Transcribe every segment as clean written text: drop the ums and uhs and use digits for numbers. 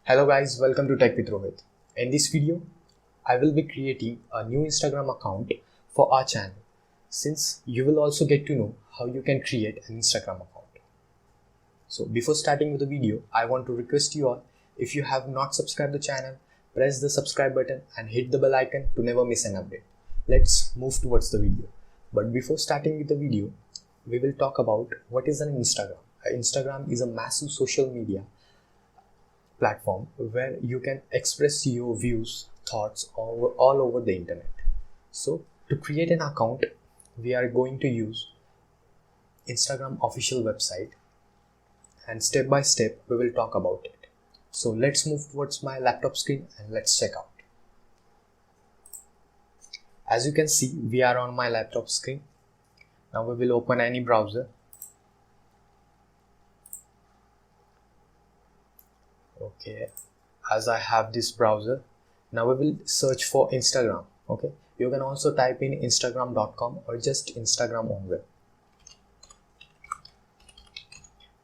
Hello guys, welcome to Tech with Rohit. In this video, I will be creating a new Instagram account for our channel, since you will also get to know how you can create an Instagram account. So before starting with the video, I want to request you all, if you have not subscribed the channel, press the subscribe button and hit the bell icon to never miss an update. Let's move towards the video. But before starting with the video, we will talk about what is an Instagram. Instagram is a massive social media platform where you can express your views, thoughts all over the internet. So to create an account, we are going to use Instagram official website, and step by step we will talk about it. So let's move towards my laptop screen and let's check out. As you can see, we are on my laptop screen. Now we will open any browser. Okay, as I have this browser, now we will search for Instagram. Okay, you can also type in instagram.com or just Instagram on web.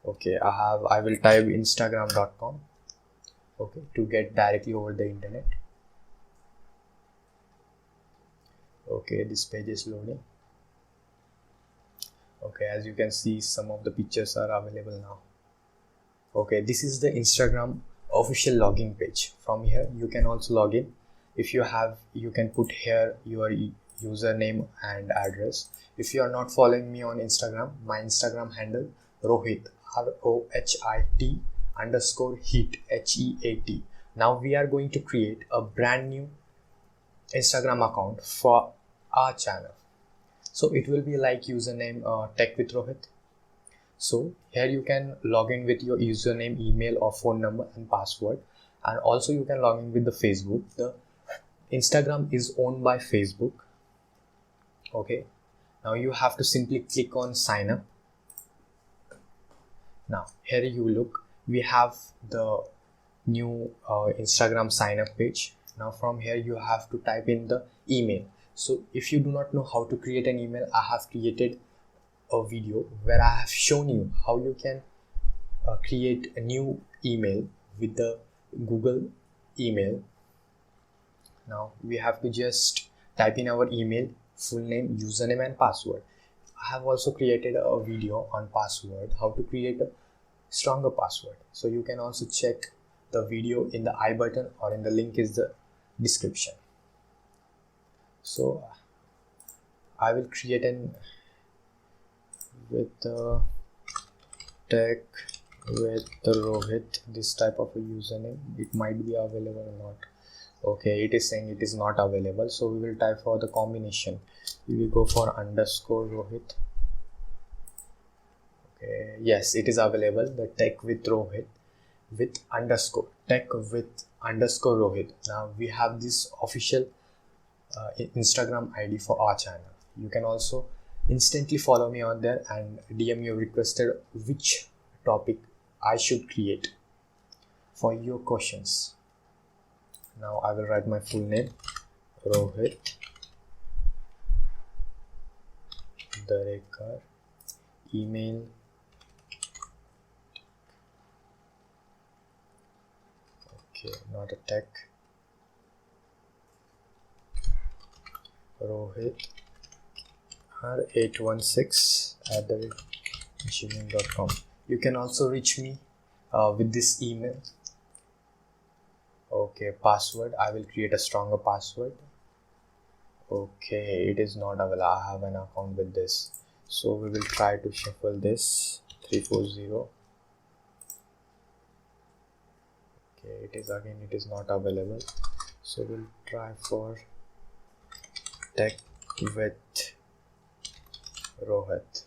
Okay, I will type instagram.com, okay, to get directly over the internet. Okay, this page is loading. Okay, as you can see, some of the pictures are available now. Okay, this is the Instagram official login page. From here you can also log in. If you have, you can put here your username and address. If you are not following me on Instagram, my Instagram handle Rohit, ROHIT _heat HEAT. Now we are going to create a brand new Instagram account for our channel. So it will be like username Techwithrohit. So here you can log in with your username, email or phone number and password, and also you can log in with the Facebook. The Instagram is owned by Facebook. Okay, now you have to simply click on sign up. Now here you look, we have the new Instagram sign up page. Now from here you have to type in the email. So if you do not know how to create an email, I have created a video where I have shown you how you can create a new email with the Google email. Now we have to just type in our email, full name, username and password. I have also created a video on password, how to create a stronger password. So you can also check the video in the I button or in the link is the description. So I will create an with Tech with Rohit, this type of a username. It might be available or not. Okay, it is saying it is not available, so we will type for the combination. We will go for _Rohit. Okay, yes, it is available, the Tech with Rohit with underscore, Tech with _Rohit. Now we have this official Instagram ID for our channel. You can also instantly follow me on there and DM you requested which topic I should create for your questions. Now I will write my full name, Rohit Darekar, email okay, not a tech, Rohit 816@gmail.com. You can also reach me with this email. Okay, password, I will create a stronger password. Okay, it is not available. I have an account with this, so we will try to shuffle this 340. Okay, it is not available, so we'll try for Tech with Rohit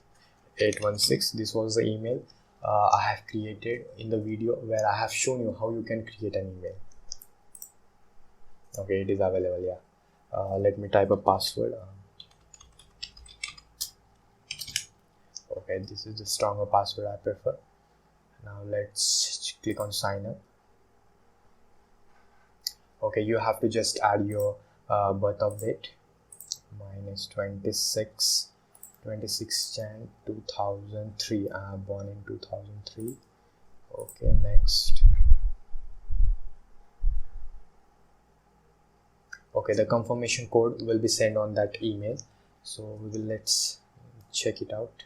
816. This was the email I have created in the video where I have shown you how you can create an email. Okay, it is available. Yeah, let me type a password. Okay, this is the stronger password I prefer. Now let's click on sign up. Okay, you have to just add your birth of date. Mine is 26 Jan 2003. I am born in 2003. Okay, next. Okay, the confirmation code will be sent on that email. So let's check it out.